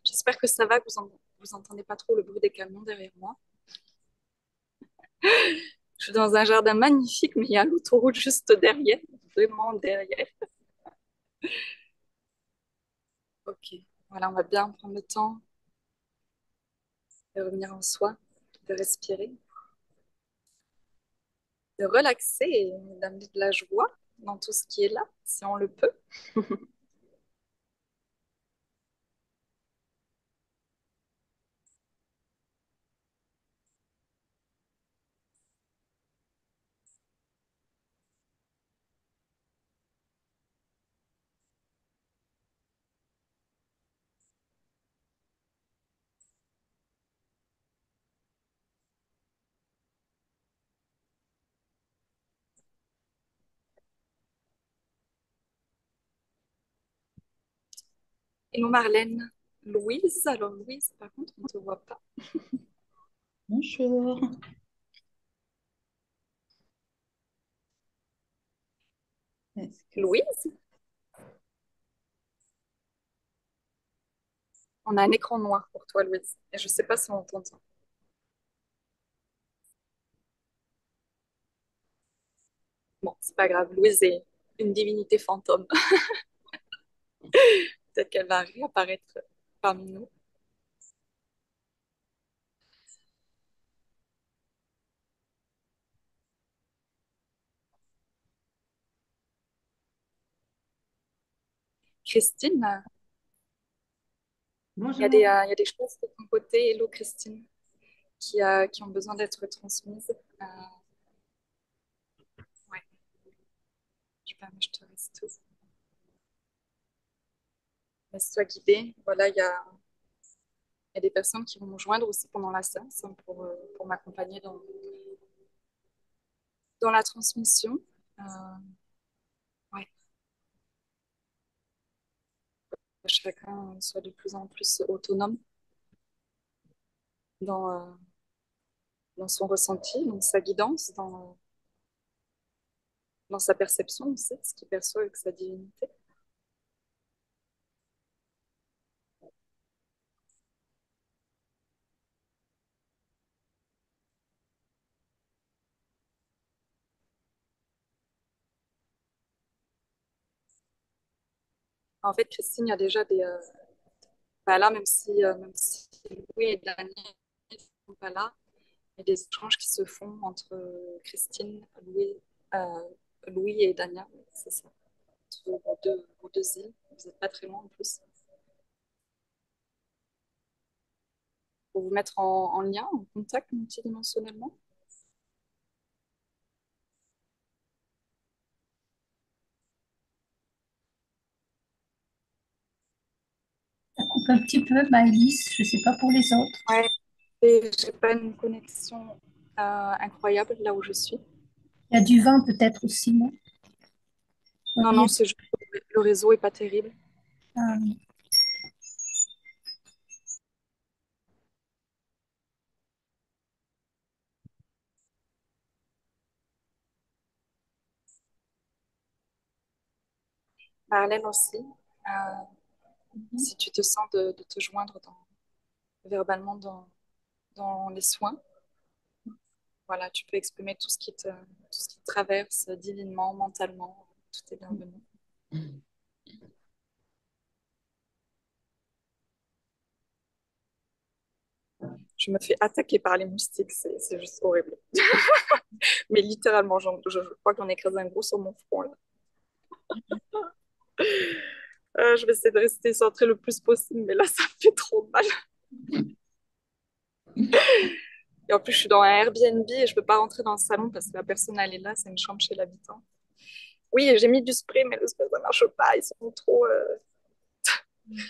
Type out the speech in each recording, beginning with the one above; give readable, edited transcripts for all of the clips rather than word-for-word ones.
J'espère que ça va, que vous entendez pas trop le bruit des camions derrière moi. Je suis dans un jardin magnifique, mais il y a l'autoroute juste derrière, vraiment derrière. Ok, voilà, on va bien prendre le temps de revenir en soi, de respirer, de relaxer et d'amener de la joie dans tout ce qui est là, si on le peut. Et nous, Marlène, Louise, alors Louise, par contre, on ne te voit pas. Bonjour. Est-ce que Louise, on a un écran noir pour toi, Louise, et je ne sais pas si on t'entend. Bon, c'est pas grave, Louise est une divinité fantôme. Peut-être qu'elle va réapparaître parmi nous. Christine, bonjour? il y a des choses de ton côté, hello Christine, qui ont besoin d'être transmises. Ouais, je te reste tout. Laisse-toi guider. Voilà, il y a des personnes qui vont nous joindre aussi pendant la séance hein, pour m'accompagner dans la transmission. Euh, ouais, que chacun soit de plus en plus autonome dans, dans son ressenti, dans sa guidance, dans sa perception aussi, ce qu'il perçoit avec sa divinité. En fait, Christine, il y a déjà bah là, même si Louis et Daniel ne sont pas là, il y a des échanges qui se font entre Christine, euh, Louis et Dania, c'est ça, entre vos deux îles. Vous n'êtes pas très loin en plus. Pour vous mettre en lien, en contact multidimensionnellement. Ça coupe un petit peu, Maëlys. Je ne sais pas pour les autres. Ouais, et j'ai pas une connexion incroyable là où je suis. Il y a du vent peut-être aussi, non? Non, non, Voyez. c'est juste que le réseau est pas terrible. Ah, oui. Marlène aussi, si tu te sens de te joindre verbalement dans les soins, voilà, tu peux exprimer tout ce qui te traverse divinement, mentalement, tout est bienvenu. Je me fais attaquer par les moustiques, c'est juste horrible. Mais littéralement, je crois que j'en écrase un gros sur mon front là. Je vais essayer de rester centrée le plus possible, mais là, ça me fait trop mal. Et en plus, je suis dans un Airbnb et je peux pas rentrer dans le salon parce que la personne, elle est là, c'est une chambre chez l'habitant. Oui, j'ai mis du spray, mais le spray, ça marche pas. Ils sont trop. Je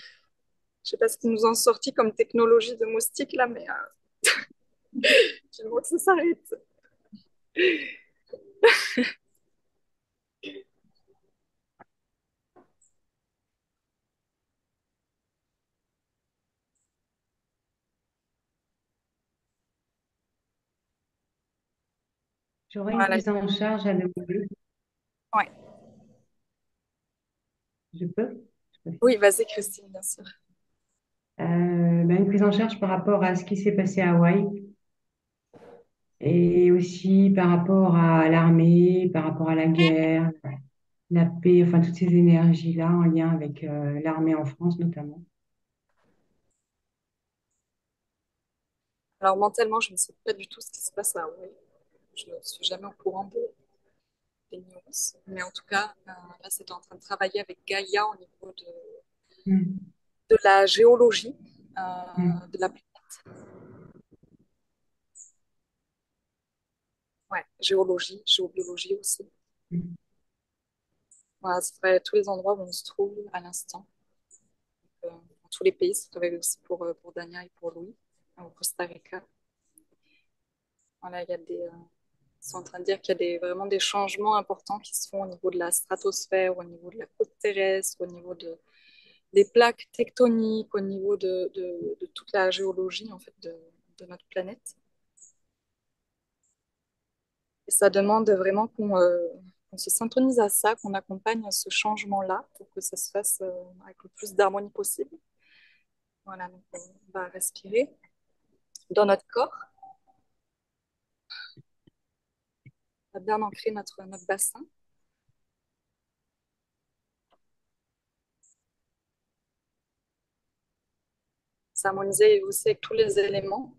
sais pas ce qu'ils nous ont sorti comme technologie de moustique là, mais je veux que ça s'arrête. J'aurais une Voilà. prise en charge à nouveau. Ouais. Je peux? Je peux. Oui, vas-y, Christine, bien sûr. une prise en charge par rapport à ce qui s'est passé à Hawaï et aussi par rapport à l'armée, par rapport à la guerre, la paix, enfin toutes ces énergies-là en lien avec l'armée en France notamment. Alors mentalement, je ne sais pas du tout ce qui se passe à Hawaï. Je ne suis jamais au courant des nuances. Mais en tout cas, là, c'est en train de travailler avec Gaïa au niveau Mm, de la géologie mm, de la planète. Ouais, géologie, géobiologie aussi. mm. Voilà, c'est vrai, tous les endroits où on se trouve à l'instant. Dans tous les pays, c'est travaille aussi pour Dania et pour Louis, au Costa Rica. Voilà, ils sont en train de dire qu'il y a vraiment des changements importants qui se font au niveau de la stratosphère, au niveau de la croûte terrestre, au niveau des plaques tectoniques, au niveau de toute la géologie en fait, de notre planète. Et ça demande vraiment qu'on se synchronise à ça, qu'on accompagne ce changement-là pour que ça se fasse avec le plus d'harmonie possible. Voilà, donc on va respirer dans notre corps, on va bien ancrer notre bassin, s'harmoniser aussi avec tous les éléments.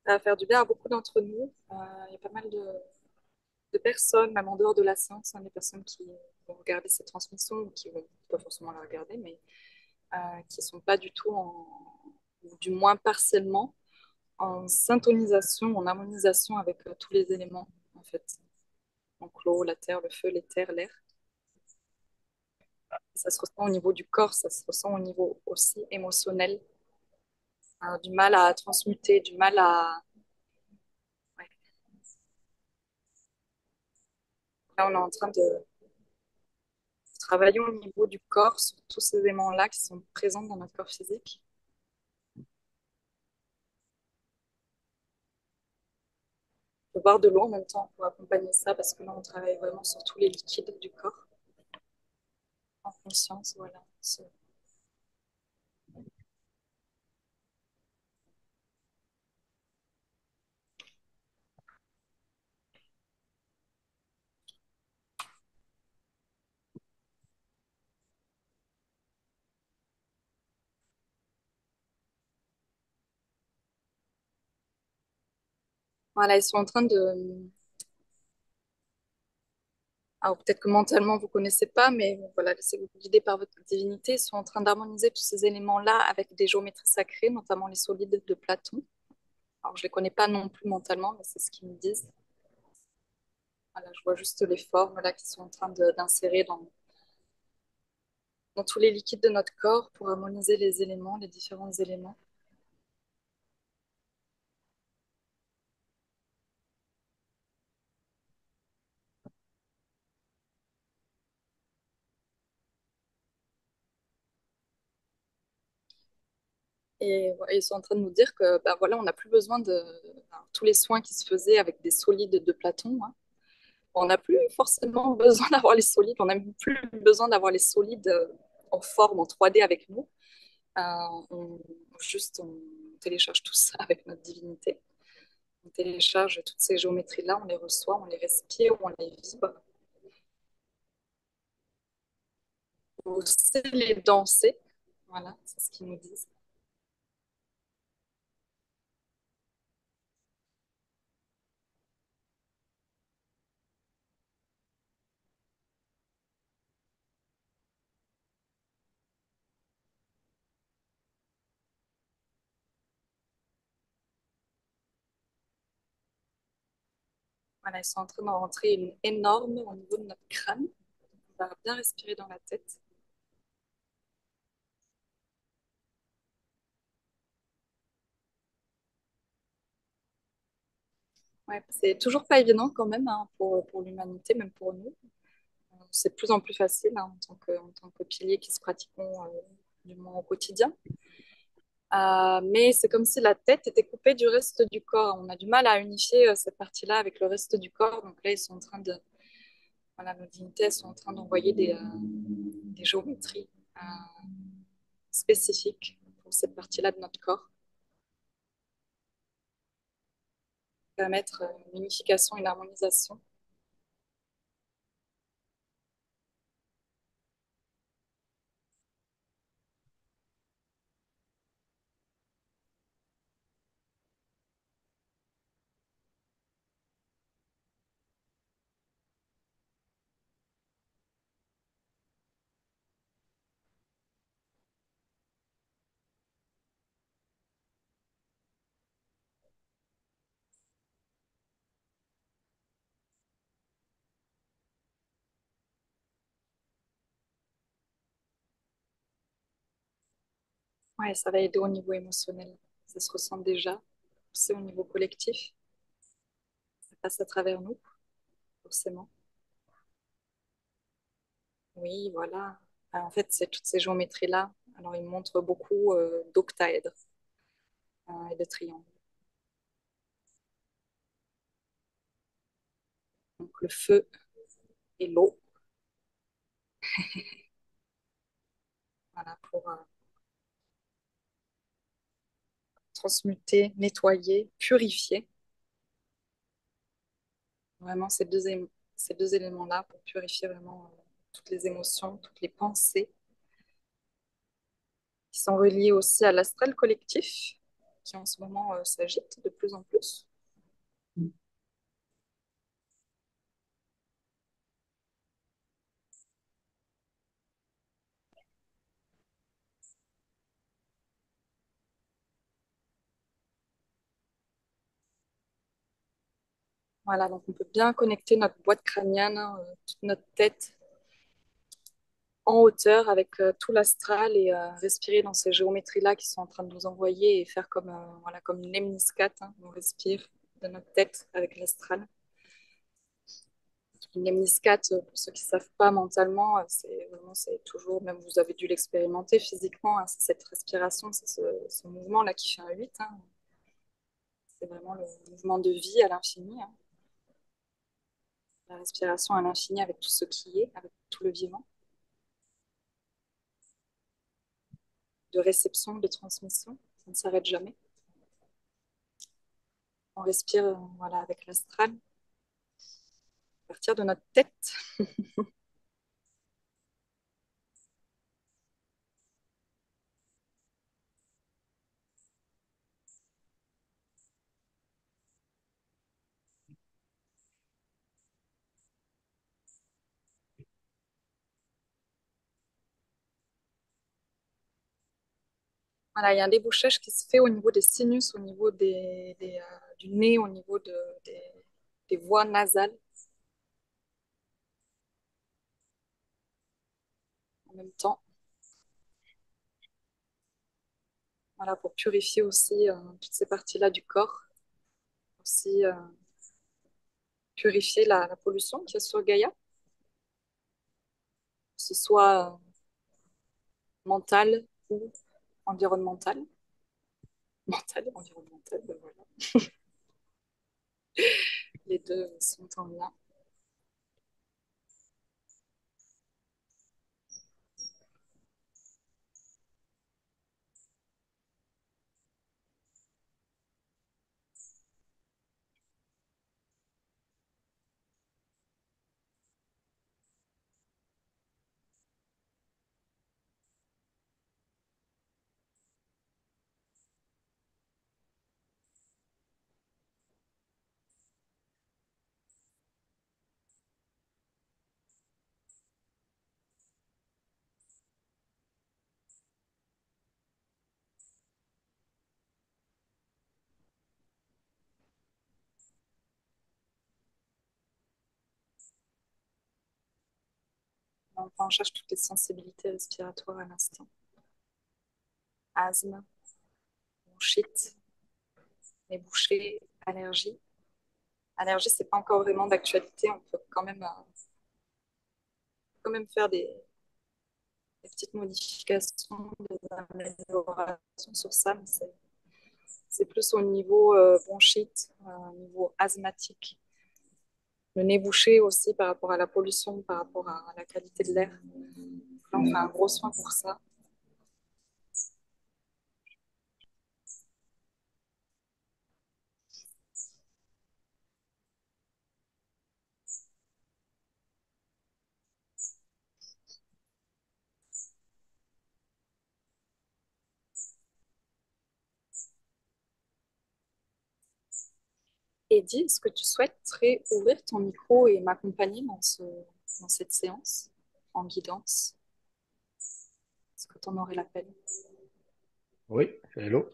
Ça va faire du bien à beaucoup d'entre nous. Il y a pas mal de personnes, même en dehors de la science, hein, des personnes qui vont regarder ces transmissions ou qui vont pas forcément la regarder, mais qui ne sont pas du tout ou du moins partiellement, en syntonisation, en harmonisation avec tous les éléments, en fait. Donc l'eau, la terre, le feu, les terres, l'air. Ça se ressent au niveau du corps, ça se ressent au niveau aussi émotionnel. Du mal à transmuter, du mal à... Ouais. Là, on est en train de travailler au niveau du corps sur tous ces éléments-là qui sont présents dans notre corps physique. On peut boire de l'eau en même temps pour accompagner ça parce que là, on travaille vraiment sur tous les liquides du corps en conscience. Voilà. Voilà, ils sont en train de... Alors peut-être que mentalement, vous ne connaissez pas, mais voilà, laissez-vous guider par votre divinité. Ils sont en train d'harmoniser tous ces éléments-là avec des géométries sacrées, notamment les solides de Platon. Alors je ne les connais pas non plus mentalement, mais c'est ce qu'ils me disent. Voilà, je vois juste les formes là qui sont en train d'insérer dans tous les liquides de notre corps pour harmoniser les éléments, les différents éléments. Et ouais, ils sont en train de nous dire que ben voilà, on n'a plus besoin de alors, tous les soins qui se faisaient avec des solides de Platon. Hein. On n'a plus forcément besoin d'avoir les solides, on n'a même plus besoin d'avoir les solides en forme, en 3D avec nous. Euh, on, on télécharge tout ça avec notre divinité. On télécharge toutes ces géométries-là, on les reçoit, on les respire, on les vibre. On sait les danser. Voilà, c'est ce qu'ils nous disent. Voilà, ils sont en train d'en rentrer une énorme au niveau de notre crâne. On va bien respirer dans la tête. Ouais, c'est toujours pas évident quand même hein, pour l'humanité, même pour nous. C'est de plus en plus facile hein, en tant que piliers qui se pratiquons du moins au quotidien. Mais c'est comme si la tête était coupée du reste du corps. On a du mal à unifier cette partie-là avec le reste du corps. Donc là, ils sont en train de, voilà, nos divinités elles sont en train d'envoyer des géométries euh, spécifiques pour cette partie-là de notre corps, permettre une unification, une harmonisation. Ouais, ça va aider au niveau émotionnel. Ça se ressent déjà. C'est au niveau collectif. Ça passe à travers nous, forcément. Oui, voilà. En fait, c'est toutes ces géométries-là. Alors, ils montrent beaucoup d'octaèdres et de triangles. Donc, le feu et l'eau, voilà, pour transmuter, nettoyer, purifier. Vraiment, ces deux éléments-là pour purifier vraiment toutes les émotions, toutes les pensées qui sont reliées aussi à l'astral collectif, qui en ce moment s'agite de plus en plus. Voilà, donc on peut bien connecter notre boîte crânienne, hein, toute notre tête en hauteur avec tout l'astral et respirer dans ces géométries-là qui sont en train de nous envoyer et faire comme, voilà, comme une lemniscate, hein, on respire de notre tête avec l'astral. Une lemniscate, pour ceux qui ne savent pas mentalement, c'est vraiment, c'est toujours, même vous avez dû l'expérimenter physiquement, hein, c'est cette respiration, c'est ce mouvement-là qui fait un 8, hein. C'est vraiment le mouvement de vie à l'infini, hein. La respiration à l'infini avec tout ce qui est, avec tout le vivant, de réception, de transmission, ça ne s'arrête jamais. On respire voilà, avec l'astral, à partir de notre tête. Voilà, il y a un débouchage qui se fait au niveau des sinus, au niveau du nez, au niveau des, des voies nasales en même temps. Voilà, pour purifier aussi toutes ces parties-là du corps. Aussi purifier la pollution qu'il y a sur Gaïa, que ce soit mentale ou environnementale. Mentale et environnementale, ben voilà. Les deux sont en lien. On prend en charge toutes les sensibilités respiratoires à l'instant. Asthme, bronchite, les bouchées, allergies. Allergie, c'est pas encore vraiment d'actualité. On peut quand même faire des petites modifications, des améliorations sur ça, mais c'est plus au niveau bronchite, au niveau asthmatique. Le nez bouché aussi par rapport à la pollution, par rapport à la qualité de l'air. Là, on fait un gros soin pour ça. Eddie, est-ce que tu souhaiterais ouvrir ton micro et m'accompagner dans cette séance en guidance? Est-ce que tu en aurais la peine? Oui, hello.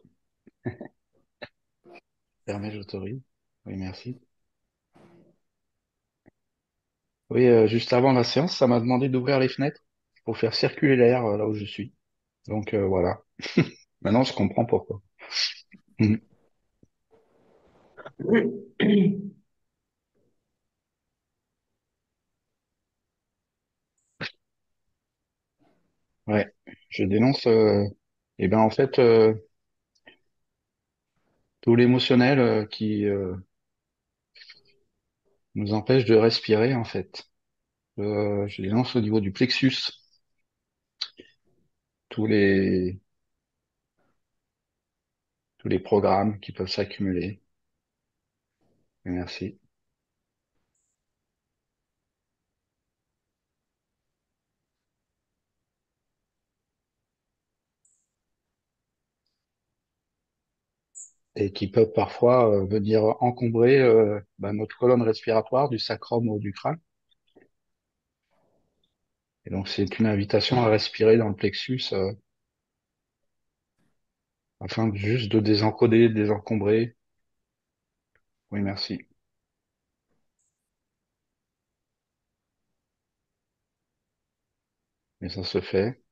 Permet, j'autorise. Oui, merci. Oui, juste avant la séance, ça m'a demandé d'ouvrir les fenêtres pour faire circuler l'air là où je suis. Donc voilà. Maintenant, je comprends pourquoi. Mhm. Ouais, je dénonce. Eh ben en fait, tout l'émotionnel qui nous empêche de respirer en fait. Je dénonce au niveau du plexus tous les tous les programmes qui peuvent s'accumuler. Merci. Et qui peuvent parfois venir encombrer notre colonne respiratoire du sacrum ou du crâne. Et donc c'est une invitation à respirer dans le plexus afin juste de désencoder, de désencombrer. Oui, merci. Et ça se fait.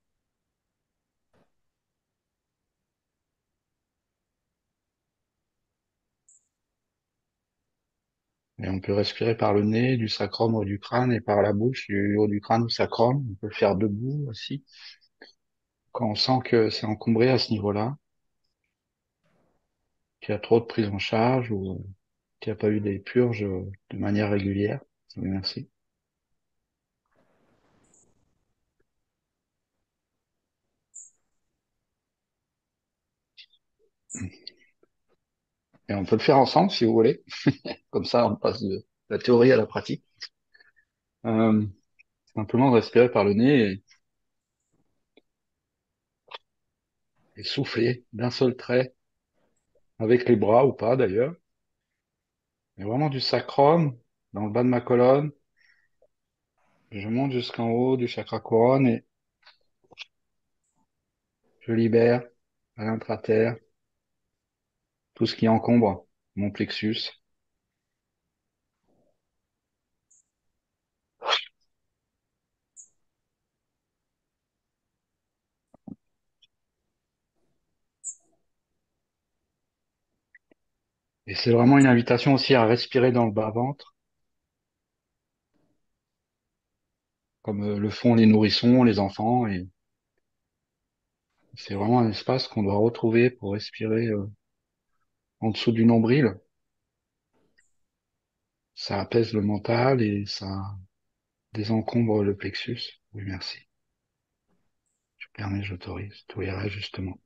Et on peut respirer par le nez, du sacrum ou du crâne, et par la bouche, du haut du crâne au sacrum. On peut le faire debout aussi. Quand on sent que c'est encombré à ce niveau-là, qu'il y a trop de prise en charge ou qu'il n'y a pas eu des purges de manière régulière. Oui, merci. Et on peut le faire ensemble si vous voulez. Comme ça, on passe de la théorie à la pratique. Euh, Simplement respirer par le nez et souffler d'un seul trait, avec les bras ou pas d'ailleurs. Et vraiment du sacrum dans le bas de ma colonne. Je monte jusqu'en haut du chakra couronne et je libère à l'intra-terre tout ce qui encombre mon plexus. Et c'est vraiment une invitation aussi à respirer dans le bas-ventre, comme le font les nourrissons, les enfants. Et c'est vraiment un espace qu'on doit retrouver pour respirer en dessous du nombril. Ça apaise le mental et ça désencombre le plexus. Oui, merci. Je permets, j'autorise. Tout ira justement.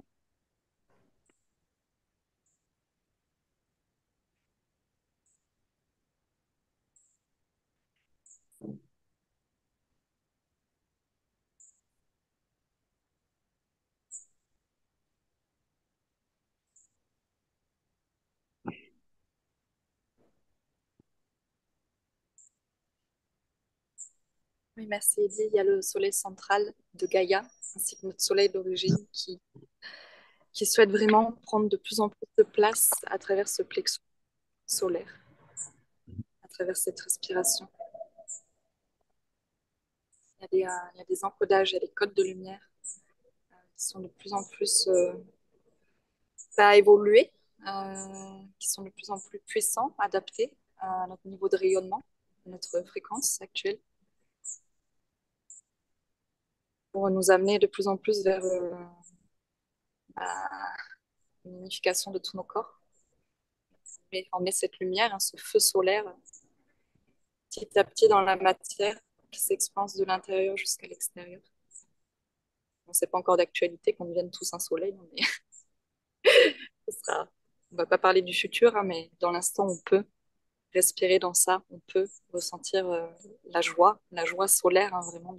Oui, merci Eddie. Il y a le soleil central de Gaïa, ainsi que notre soleil d'origine qui souhaite vraiment prendre de plus en plus de place à travers ce plexus solaire, à travers cette respiration. Il y a des encodages, il y a des codes de lumière qui sont de plus en plus à évoluer, qui sont de plus en plus puissants, adaptés à notre niveau de rayonnement, à notre fréquence actuelle. pour nous amener de plus en plus vers la- une unification de tous nos corps. Mais on met cette lumière, hein, ce feu solaire, petit à petit dans la matière qui s'expanse de l'intérieur jusqu'à l'extérieur. Bon, c'est pas encore d'actualité qu'on devienne tous un soleil, mais ce sera... On va pas parler du futur, hein, mais dans l'instant, on peut respirer dans ça, on peut ressentir la joie solaire, hein, vraiment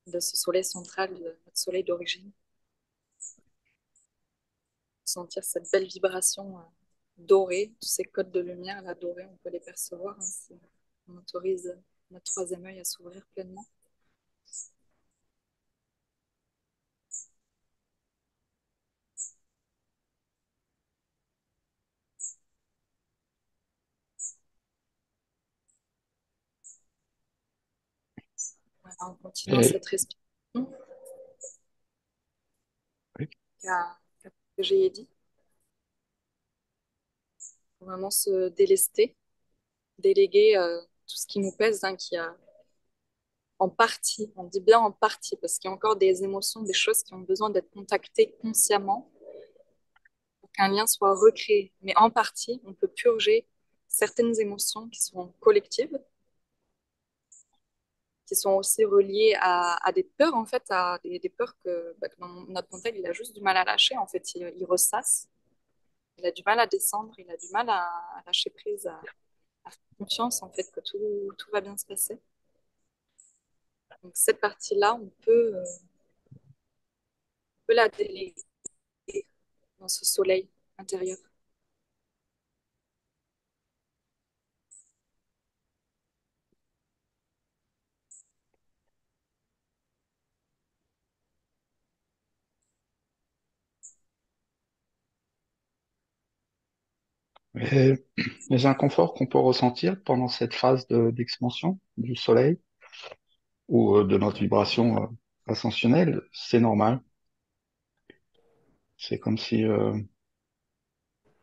de ce soleil central, de notre soleil d'origine. Sentir cette belle vibration dorée, tous ces codes de lumière là, dorés, on peut les percevoir. Hein, on autorise notre troisième œil à s'ouvrir pleinement. Voilà, en continuant Et cette respiration oui. que j'ai dit, pour vraiment se délester, déléguer tout ce qui nous pèse, hein, qui a en partie, on dit bien en partie, parce qu'il y a encore des émotions, des choses qui ont besoin d'être contactées consciemment pour qu'un lien soit recréé. Mais en partie, on peut purger certaines émotions qui sont collectives, qui sont aussi reliées à des peurs, en fait, à des peurs que dans notre mental, il a juste du mal à lâcher. En fait, il ressasse, il a du mal à descendre, il a du mal à lâcher prise, à faire confiance, en fait, que tout va bien se passer. Donc, cette partie-là, on peut la déléguer dans ce soleil intérieur. Et les inconforts qu'on peut ressentir pendant cette phase d'expansion du soleil ou de notre vibration ascensionnelle, c'est normal. C'est comme si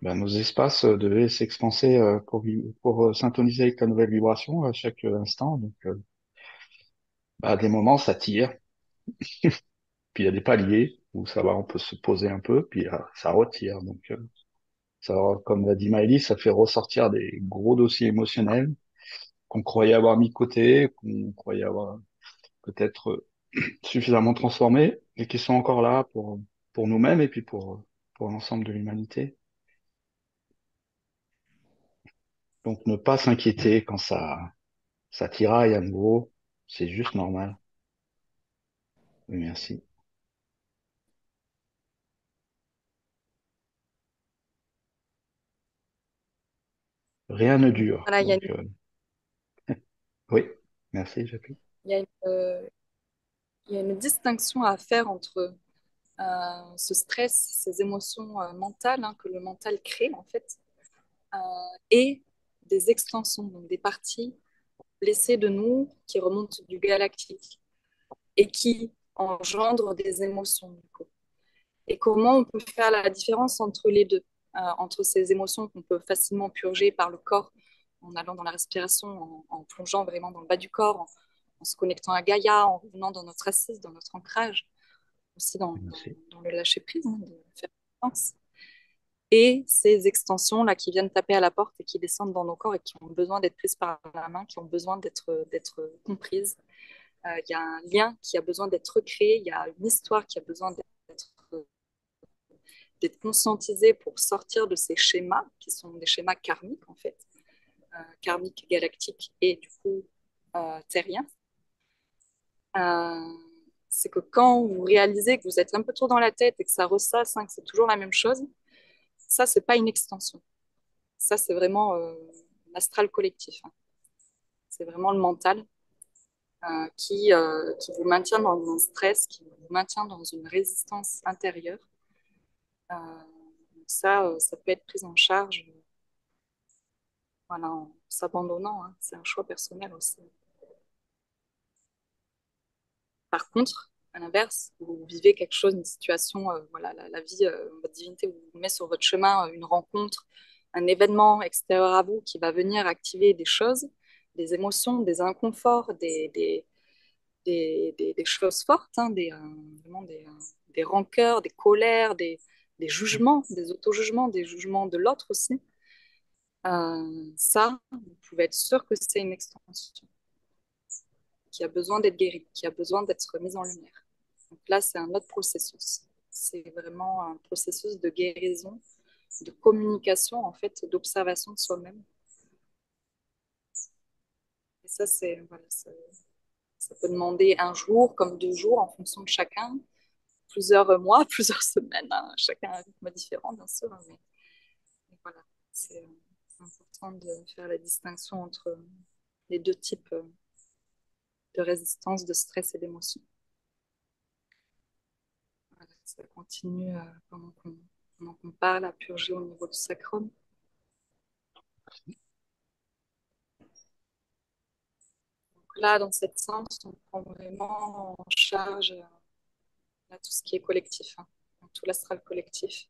ben, nos espaces devaient s'expanser pour syntoniser avec la nouvelle vibration à chaque instant. Donc, bah, à des moments, ça tire. Puis il y a des paliers où ça va, on peut se poser un peu, puis ça retire. Donc, ça, comme l'a dit Maëlys, ça fait ressortir des gros dossiers émotionnels qu'on croyait avoir mis de côté, qu'on croyait avoir peut-être suffisamment transformés et qui sont encore là pour nous-mêmes et puis pour l'ensemble de l'humanité. Donc, ne pas s'inquiéter quand ça tiraille à nouveau, c'est juste normal. Oui, merci. Rien ne dure. Voilà, Donc, oui, merci, Jacques. il y a il y a une distinction à faire entre ce stress, ces émotions mentales, hein, que le mental crée en fait, euh, et des extensions, donc des parties blessées de nous qui remontent du galactique et qui engendrent des émotions, du coup. Et comment on peut faire la différence entre les deux, entre ces émotions qu'on peut facilement purger par le corps en allant dans la respiration, en plongeant vraiment dans le bas du corps, en se connectant à Gaïa, en revenant dans notre assise, dans notre ancrage, aussi Merci. dans le lâcher prise, hein, de faire confiance. Et ces extensions-là qui viennent taper à la porte et qui descendent dans nos corps et qui ont besoin d'être prises par la main, qui ont besoin d'être comprises. Il y a un lien qui a besoin d'être recréé, il y a une histoire qui a besoin d'être conscientisée pour sortir de ces schémas qui sont des schémas karmiques en fait, karmiques, galactiques et du coup terriens. Euh, c'est que quand vous réalisez que vous êtes un peu trop dans la tête et que ça ressasse, hein, que c'est toujours la même chose, ça, c'est pas une extension. Ça, c'est vraiment l'astral collectif, hein. C'est vraiment le mental qui vous maintient dans un stress, qui vous maintient dans une résistance intérieure. Donc ça peut être pris en charge voilà, en s'abandonnant, hein. C'est un choix personnel aussi. Par contre, à l'inverse, vous vivez quelque chose, une situation, voilà, la vie, votre divinité vous met sur votre chemin une rencontre, un événement extérieur à vous qui va venir activer des choses, des émotions, des inconforts, des choses fortes, hein, vraiment des rancœurs, des colères, des jugements, des auto-jugements, des jugements de l'autre aussi. Ça, vous pouvez être sûr que c'est une extension qui a besoin d'être guérie, qui a besoin d'être mise en lumière. Donc là, c'est un autre processus. C'est vraiment un processus de guérison, de communication, en fait, d'observation de soi-même. Et ça, voilà, ça peut demander un jour comme 2 jours en fonction de chacun, plusieurs mois, plusieurs semaines, hein. Chacun a un rythme différent, bien sûr, hein, mais voilà, c'est important de faire la distinction entre les deux types de résistance, de stress et d'émotion. Voilà, ça continue pendant qu'on parle à purger au niveau du sacrum. Donc là, dans cette séance, on prend vraiment en charge là, tout ce qui est collectif, hein, tout l'astral collectif.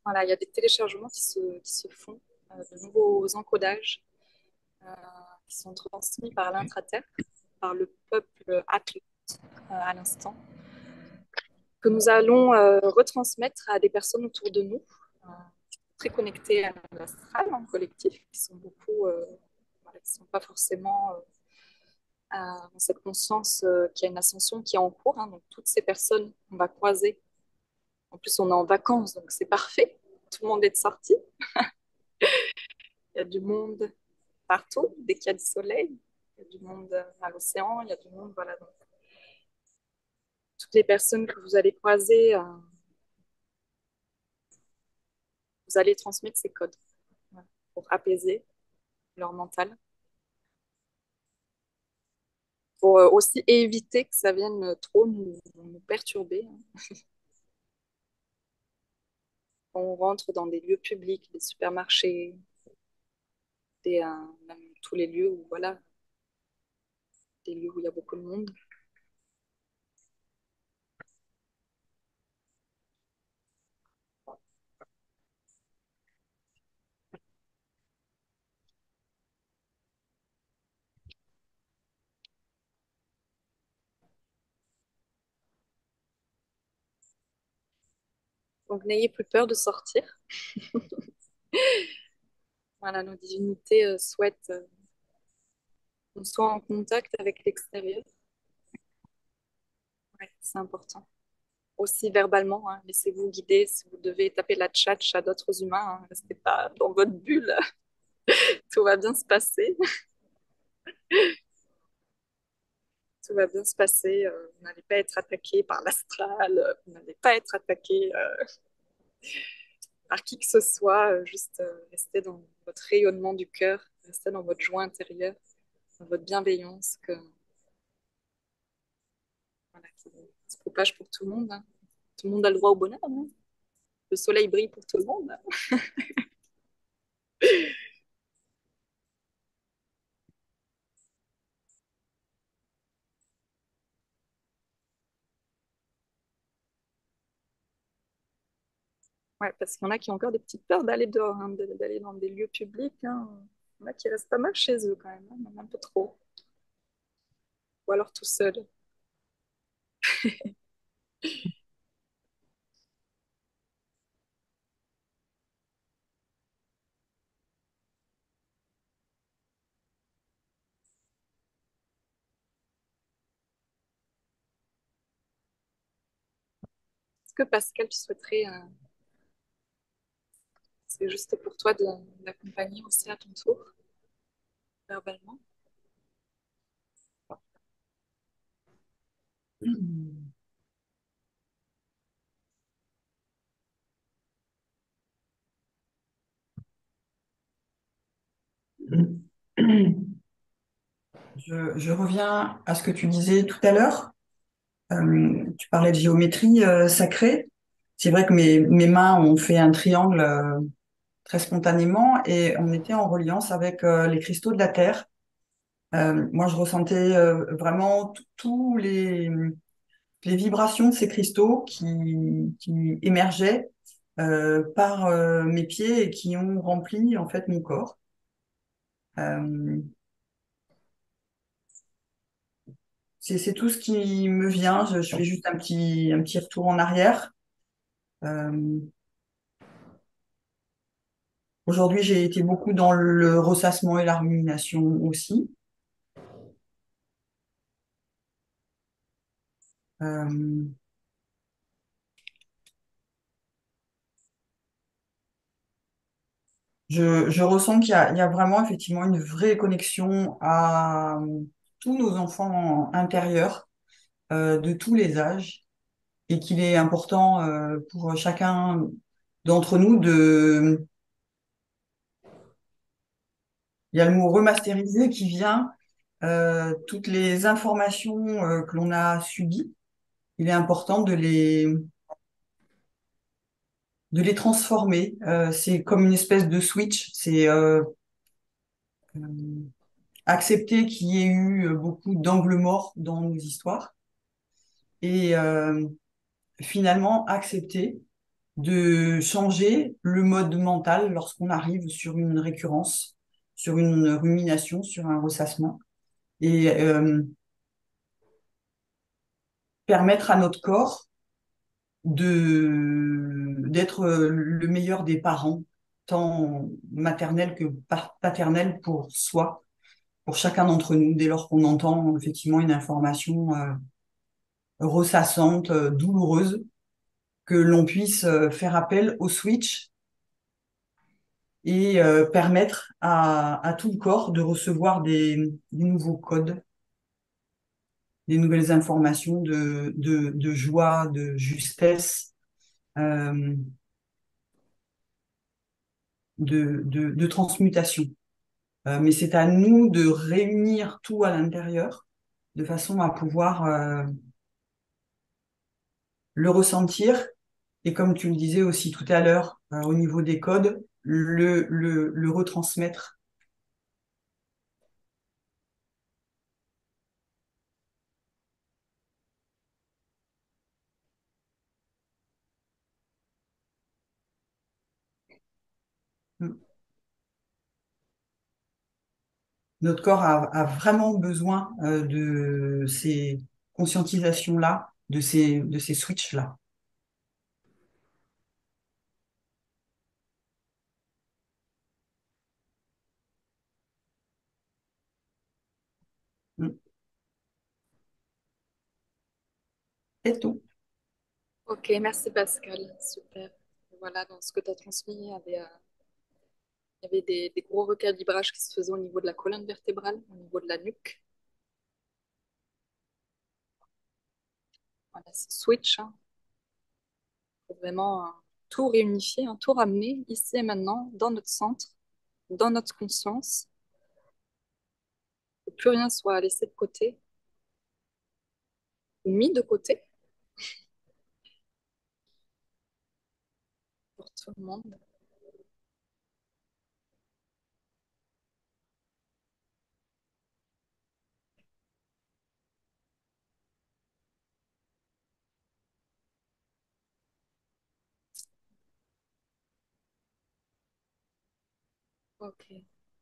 Voilà, il y a des téléchargements qui se font, de nouveaux encodages euh, qui sont transmis par l'intraterre, par le peuple athlète à l'instant, que nous allons retransmettre à des personnes autour de nous, très connectées à l'astral, en collectif, qui sont beaucoup, voilà, qui ne sont pas forcément dans cette conscience qu'il y a une ascension qui est en cours. Hein. Donc, toutes ces personnes qu'on va croiser, en plus, on est en vacances, donc c'est parfait. Tout le monde est de sortie. Il y a du monde partout, dès qu'il y a du soleil. Il y a du monde à l'océan, il y a du monde, voilà. Donc, toutes les personnes que vous allez croiser, vous allez transmettre ces codes, voilà, pour apaiser leur mental, pour aussi éviter que ça vienne trop nous perturber, hein. Quand on rentre dans des lieux publics, des supermarchés, même tous les lieux où, voilà, des lieux où il y a beaucoup de monde. Donc n'ayez plus peur de sortir. Voilà, nos divinités souhaitent qu'on soit en contact avec l'extérieur. Ouais, c'est important. Aussi verbalement, hein, laissez-vous guider. Si vous devez taper la tchatche à d'autres humains, hein, restez pas dans votre bulle. Tout va bien se passer. Tout va bien se passer. Vous n'allez pas être attaqué par l'astral. Vous n'allez pas être attaqué par qui que ce soit. Juste restez dans votre rayonnement du cœur. Restez dans votre joie intérieure, dans votre bienveillance voilà, qui se propage pour tout le monde, hein. Tout le monde a le droit au bonheur, hein. Le soleil brille pour tout le monde, hein. Ouais, parce qu'il y en a qui ont encore des petites peurs d'aller dehors, hein, d'aller dans des lieux publics, hein. Il y en a qui restent pas mal chez eux quand même, hein, même un peu trop. Ou alors tout seul. Est-ce que Pascal, tu souhaiterais, c'est juste pour toi de l'accompagner aussi à ton tour, verbalement? Je reviens à ce que tu disais tout à l'heure. Tu parlais de géométrie sacrée. C'est vrai que mes mains ont fait un triangle très spontanément et on était en reliance avec les cristaux de la Terre. Moi, je ressentais vraiment tous les vibrations de ces cristaux qui émergeaient par mes pieds et qui ont rempli en fait mon corps. Euh, c'est tout ce qui me vient. Je fais juste un petit retour en arrière. Euh, Aujourd'hui, j'ai été beaucoup dans le ressassement et la rumination aussi. Euh, je ressens il y a vraiment effectivement une vraie connexion à tous nos enfants intérieurs de tous les âges et qu'il est important pour chacun d'entre nous de... Il y a le mot remasteriser qui vient, toutes les informations que l'on a subies, il est important de les transformer. C'est comme une espèce de switch, c'est euh, accepter qu'il y ait eu beaucoup d'angles morts dans nos histoires et finalement accepter de changer le mode mental lorsqu'on arrive sur une récurrence, sur une rumination, sur un ressassement, et permettre à notre corps d'être le meilleur des parents, tant maternel que paternel pour soi, pour chacun d'entre nous, dès lors qu'on entend effectivement une information ressassante, douloureuse, que l'on puisse faire appel au switch et permettre à tout le corps de recevoir des nouveaux codes, des nouvelles informations de joie, de justesse, euh, de transmutation. Mais c'est à nous de réunir tout à l'intérieur de façon à pouvoir le ressentir et comme tu le disais aussi tout à l'heure, au niveau des codes, le retransmettre. Notre corps a vraiment besoin de ces conscientisations-là, de ces switches-là. Mm. C'est tout. Ok, merci Pascal, super. Voilà, dans ce que tu as transmis, il y avait des gros recalibrages qui se faisaient au niveau de la colonne vertébrale, au niveau de la nuque. Voilà, c'est switch, hein. Faut vraiment tout réunifier, hein, tout ramener ici et maintenant, dans notre centre, dans notre conscience. Que plus rien soit laissé de côté, ou mis de côté pour tout le monde. Ok.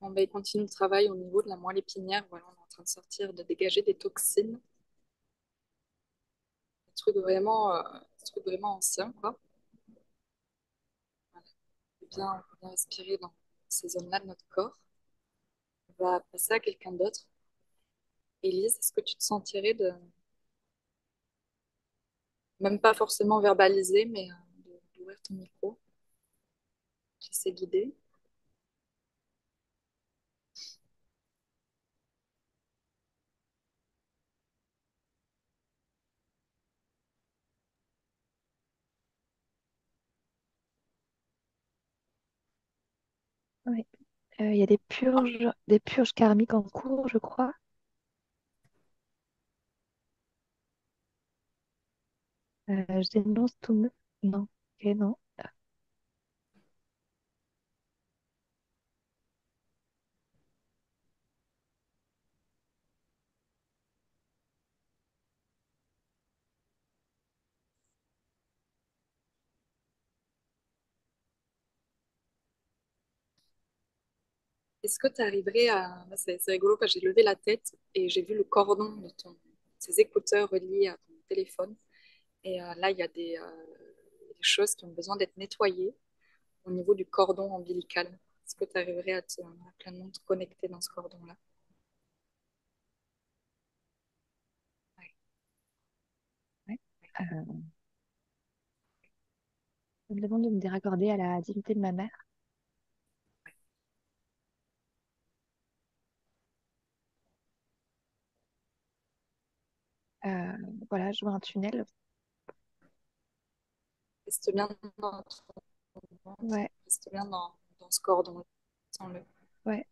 Bon, ben, il continue le travail au niveau de la moelle épinière. Voilà, on est en train de sortir, de dégager des toxines. Des trucs vraiment anciens, quoi. Voilà. On peut bien respirer dans ces zones-là de notre corps. On va passer à quelqu'un d'autre. Élise, est-ce que tu te sentirais de, même pas forcément verbaliser, mais d'ouvrir ton micro, laisser guider? Oui. Il y a des purges karmiques en cours, je crois. Je dénonce tout. Non. Ok, non. Est-ce que tu arriverais à... Là, c'est rigolo parce que j'ai levé la tête et j'ai vu le cordon de tes écouteurs reliés à ton téléphone. Et là, il y a des choses qui ont besoin d'être nettoyées au niveau du cordon ombilical. Est-ce que tu arriverais à pleinement te connecter dans ce cordon-là? Ouais. Ouais. Euh, on me demande de me raccorder à la divinité de ma mère. Euh, voilà, je vois un tunnel. Reste bien dans ton ventre, Ouais, reste bien dans ce cordon. Sens-le. ouais.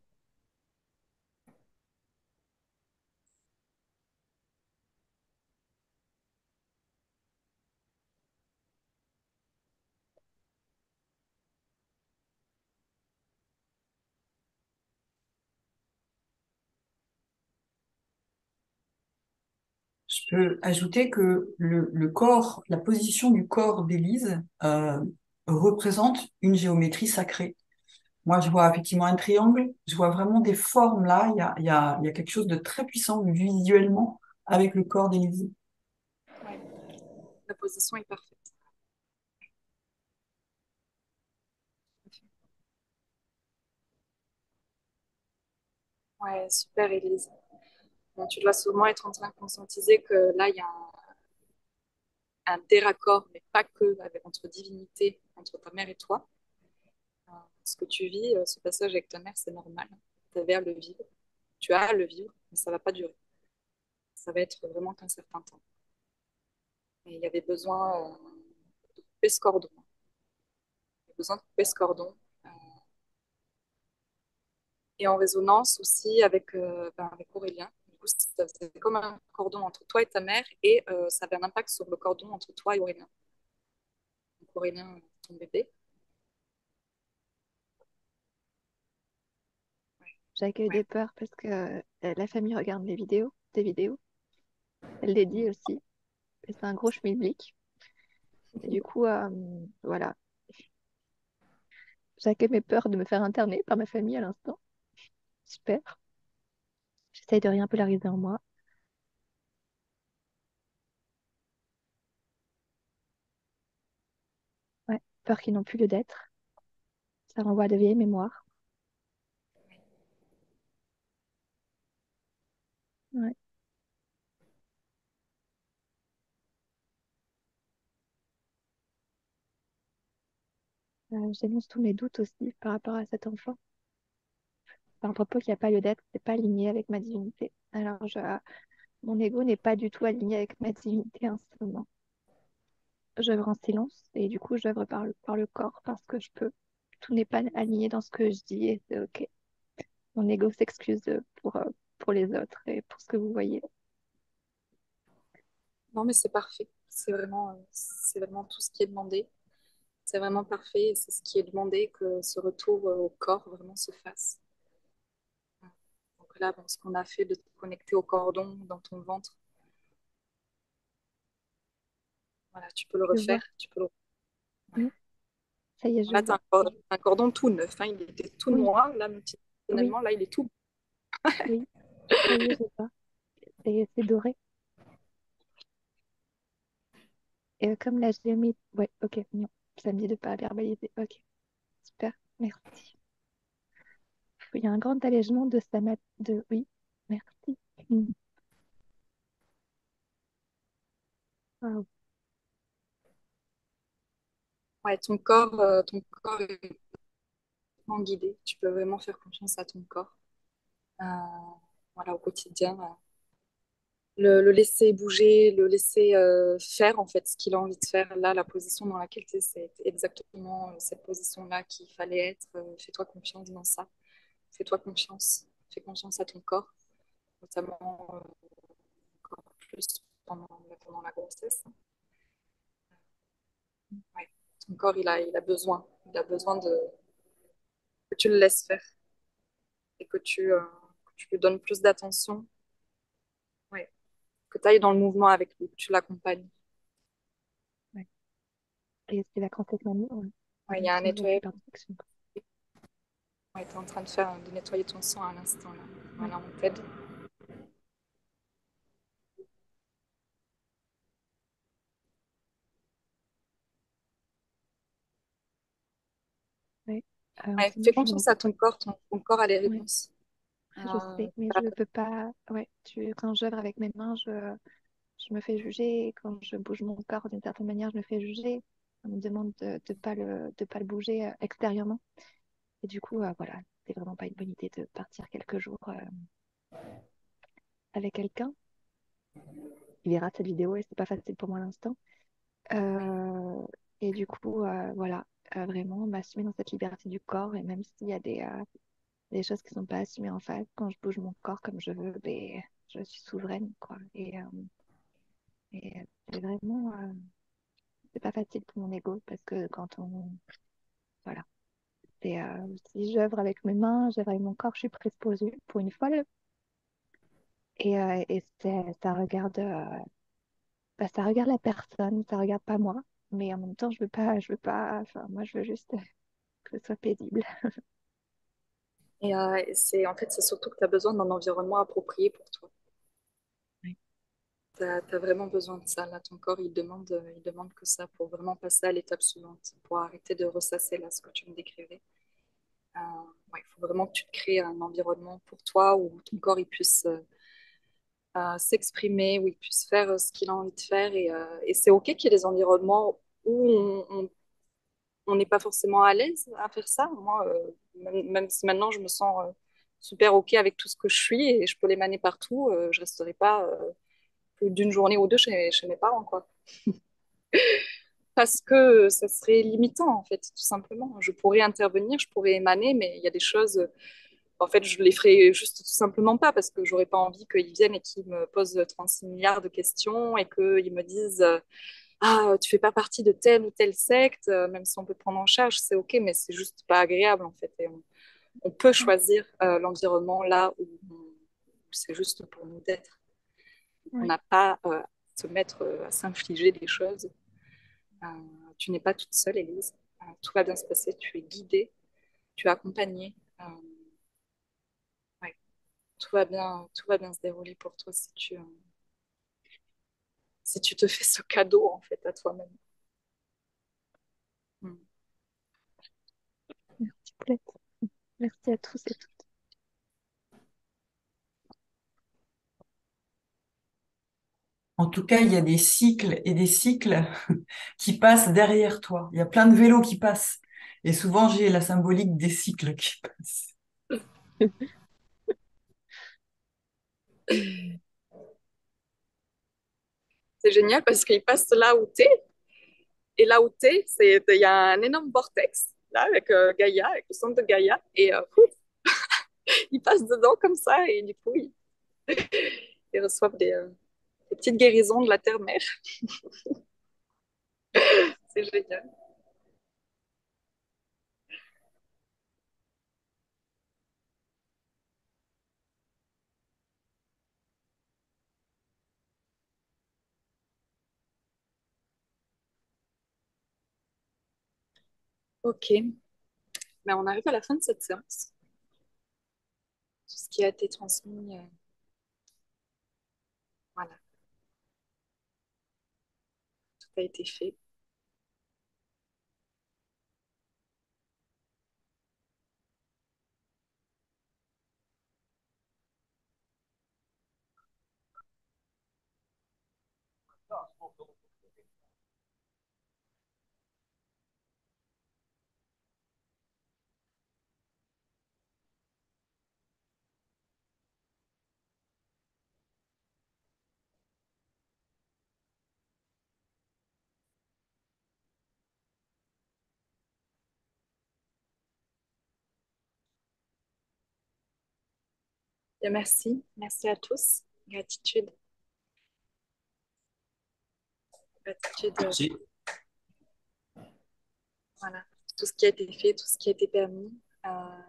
Je peux ajouter que le corps, la position du corps d'Élise représente une géométrie sacrée. Moi, je vois effectivement un triangle, je vois vraiment des formes là. Il y a quelque chose de très puissant visuellement avec le corps d'Élise. Ouais. La position est parfaite. Ouais, super, Élise. Bon, tu dois sûrement être en train de conscientiser que là, il y a un déraccord, mais pas que entre divinités, entre ta mère et toi. Ce que tu vis, ce passage avec ta mère, c'est normal. Tu avais à le vivre. Tu as à le vivre, mais ça va pas durer. Ça va être vraiment qu'un certain temps. Et il y avait besoin de couper ce cordon. Il y avait besoin de couper ce cordon. Euh, et en résonance aussi avec Aurélien. Du coup, ça faisait comme un cordon entre toi et ta mère, et ça avait un impact sur le cordon entre toi et Aurélien. Donc, Aurélien, ton bébé. J'accueille Ouais. des peurs parce que la famille regarde des vidéos. Elle les dit aussi. Et c'est un gros schmilblick. Et du coup, voilà. J'accueille mes peurs de me faire interner par ma famille à l'instant. Super. J'essaye de rien polariser en moi. Ouais. Peurs qui n'ont plus lieu d'être. Ça renvoie à de vieilles mémoires. Ouais. J'énonce tous mes doutes aussi par rapport à cet enfant. C'est un propos qui n'a pas lieu d'être, c'est pas aligné avec ma divinité. Alors, mon ego n'est pas du tout aligné avec ma divinité en ce moment. J'œuvre en silence et du coup, j'œuvre par le corps parce que je peux. Tout n'est pas aligné dans ce que je dis et c'est OK. Mon ego s'excuse pour les autres et pour ce que vous voyez. Non, mais c'est parfait. C'est vraiment tout ce qui est demandé. C'est vraiment parfait. Et c'est ce qui est demandé que ce retour au corps vraiment se fasse. Donc là, bon, ce qu'on a fait de te connecter au cordon dans ton ventre, voilà, tu peux le Je vois. refaire. Tu peux le... Ouais. Mm. Ça y est, Bon, je là, tu as vois. un cordon tout neuf, hein. Il était tout Oui, noir. Là, oui, finalement, là, il est tout. oui. Ça y est, je vois. Et c'est doré. Et comme la géométrie. Ouais, OK, non. Ça me dit de pas verbaliser. OK, super. Merci. Il y a un grand allègement de sa mat de. Oui, merci. Mm. Waouh. Ouais, ton corps est vraiment guidé. Tu peux vraiment faire confiance à ton corps. Euh, voilà, au quotidien. Le laisser bouger, le laisser faire en fait ce qu'il a envie de faire. Là, la position dans laquelle tu es, c'est exactement cette position-là qu'il fallait être. Fais-toi confiance dans ça. Fais-toi confiance. Fais confiance à ton corps, notamment encore plus pendant la grossesse. Ouais. Ton corps, il a besoin. Il a besoin que tu le laisses faire et que tu lui donnes plus d'attention. Ouais. Que tu ailles dans le mouvement avec lui, que tu l'accompagnes. Ouais. Et c'est la grossesse mamie, ouais. Ouais, il y Même a un si moi, je suis nettoyage. par section. Ouais, tu es en train de nettoyer ton sang à l'instant là. Voilà, on t'aide. Ouais. Ouais, Sinon, fais confiance à ton corps, ton corps a les ouais, réponses. je sais, mais je peux pas. Ouais, quand j'œuvre avec mes mains, je me fais juger. Quand je bouge mon corps d'une certaine manière, je me fais juger. On me demande de pas le bouger extérieurement. Et du coup, voilà, c'est vraiment pas une bonne idée de partir quelques jours avec quelqu'un. Il verra cette vidéo et c'est pas facile pour moi à l'instant. Oui. Euh, et du coup, voilà, vraiment m'assumer dans cette liberté du corps. Et même s'il y a des choses qui sont pas assumées en face, quand je bouge mon corps comme je veux, ben, je suis souveraine, quoi. Et c'est vraiment, c'est pas facile pour mon ego parce que voilà, si j'œuvre avec mes mains, j'œuvre avec mon corps, je suis préposée pour une folle. Et ça regarde, ça regarde la personne, ça regarde pas moi. Mais en même temps, je veux pas, enfin, moi, je veux juste que ce soit paisible. Et c'est en fait, c'est surtout que tu as besoin d'un environnement approprié pour toi. Oui. Tu as vraiment besoin de ça. Là, ton corps, il demande que ça pour vraiment passer à l'étape suivante, pour arrêter de ressasser là ce que tu me décrivais. Euh, ouais, il faut vraiment que tu te crées un environnement pour toi où ton corps il puisse s'exprimer, où il puisse faire ce qu'il a envie de faire. Et c'est OK qu'il y ait des environnements où on n'est pas forcément à l'aise à faire ça. Moi, même si maintenant je me sens super OK avec tout ce que je suis et je peux l'émaner partout, je resterai pas plus d'une journée ou deux chez mes parents, quoi. Parce que ça serait limitant, en fait, tout simplement. Je pourrais intervenir, je pourrais émaner, mais il y a des choses, en fait, je les ferais juste tout simplement pas parce que j'aurais pas envie qu'ils viennent et qu'ils me posent 36 milliards de questions et qu'ils me disent ah, tu fais pas partie de telle ou telle secte, même si on peut te prendre en charge, c'est OK, mais c'est juste pas agréable, en fait. Et on peut choisir l'environnement là où c'est juste pour nous d'être. On Ouais, n'a pas à se mettre à s'infliger des choses. Euh, tu n'es pas toute seule, Élise. Tout va bien se passer. Tu es guidée, tu es accompagnée. Ouais, tout va bien se dérouler pour toi si tu te fais ce cadeau en fait à toi-même. Mm. merci Paulette. Merci à tous et toutes. En tout cas, il y a des cycles et des cycles qui passent derrière toi. Il y a plein de vélos qui passent. Et souvent, j'ai la symbolique des cycles qui passent. Hmm. C'est génial parce qu'il passe là où tu es. Et là où tu es, il y a un énorme vortex là avec Gaïa, avec le centre de Gaïa. Et ils passent dedans comme ça et du coup, ils reçoivent des petites guérisons de la terre-mère. C'est génial. Ok, mais on arrive à la fin de cette séance. Tout ce qui a été transmis, voilà, tout a été fait. Bien, merci, merci à tous. Gratitude, gratitude, Merci. voilà, tout ce qui a été fait, tout ce qui a été permis. Euh,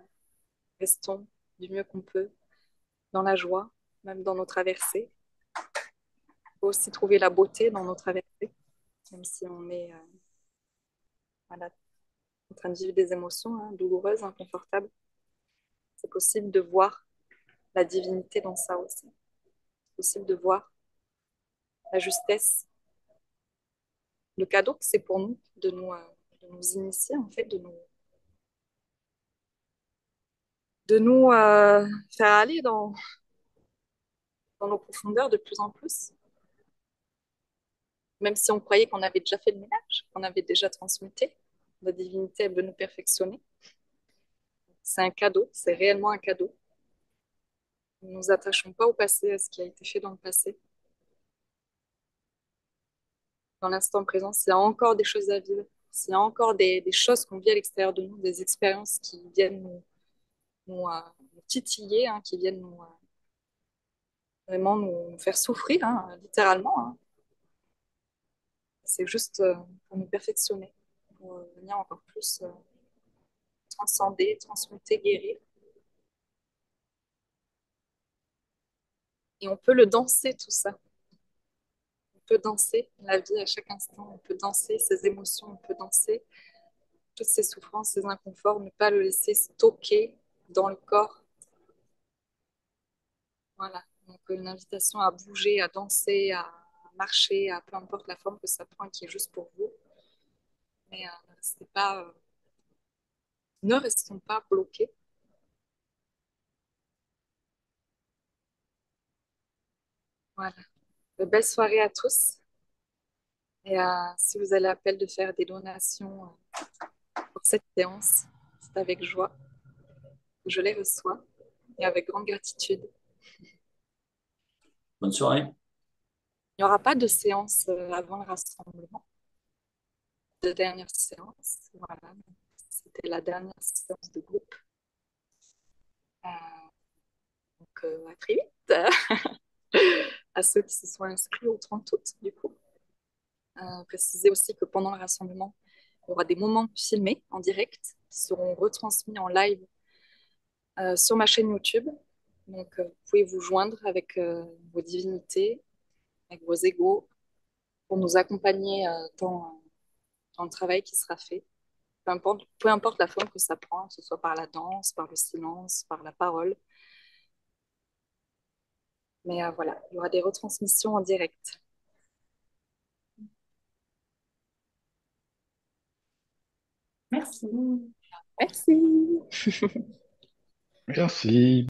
Restons du mieux qu'on peut dans la joie, même dans nos traversées. Il faut aussi trouver la beauté dans nos traversées, même si on est voilà, en train de vivre des émotions douloureuses, inconfortables. C'est possible de voir la divinité dans ça aussi. C'est possible de voir la justesse, le cadeau que c'est pour nous de nous initier, en fait, de nous faire aller dans nos profondeurs de plus en plus. Même si on croyait qu'on avait déjà fait le ménage, qu'on avait déjà transmuté, la divinité, elle veut nous perfectionner. C'est un cadeau, c'est réellement un cadeau. Ne nous attachons pas au passé, à ce qui a été fait dans le passé. Dans l'instant présent, s'il y a encore des choses à vivre, s'il y a encore des choses qu'on vit à l'extérieur de nous, des expériences qui viennent nous titiller, hein, qui viennent vraiment nous faire souffrir, hein, littéralement, hein. C'est juste pour nous perfectionner, pour venir encore plus transcender, transmuter, guérir. Et on peut le danser, tout ça. On peut danser la vie à chaque instant, on peut danser ses émotions, on peut danser toutes ces souffrances, ces inconforts, ne pas le laisser stocker dans le corps. Voilà. Donc une invitation à bouger, à danser, à marcher, à peu importe la forme que ça prend, qui est juste pour vous. Mais ne restons pas bloqués. Voilà. Belle soirée à tous. Et si vous avez l'appel de faire des donations pour cette séance, c'est avec joie que je les reçois et avec grande gratitude. Bonne soirée. Il n'y aura pas de séance avant le rassemblement, de dernière séance. Voilà, c'était la dernière séance de groupe. Euh, donc à très vite à ceux qui se sont inscrits au 30 août, du coup. Préciser aussi que pendant le rassemblement, il y aura des moments filmés en direct qui seront retransmis en live sur ma chaîne YouTube. Donc, vous pouvez vous joindre avec vos divinités, avec vos égaux, pour nous accompagner dans le travail qui sera fait. Peu importe la forme que ça prend, que ce soit par la danse, par le silence, par la parole. Mais voilà, il y aura des retransmissions en direct. Merci. Merci. Merci.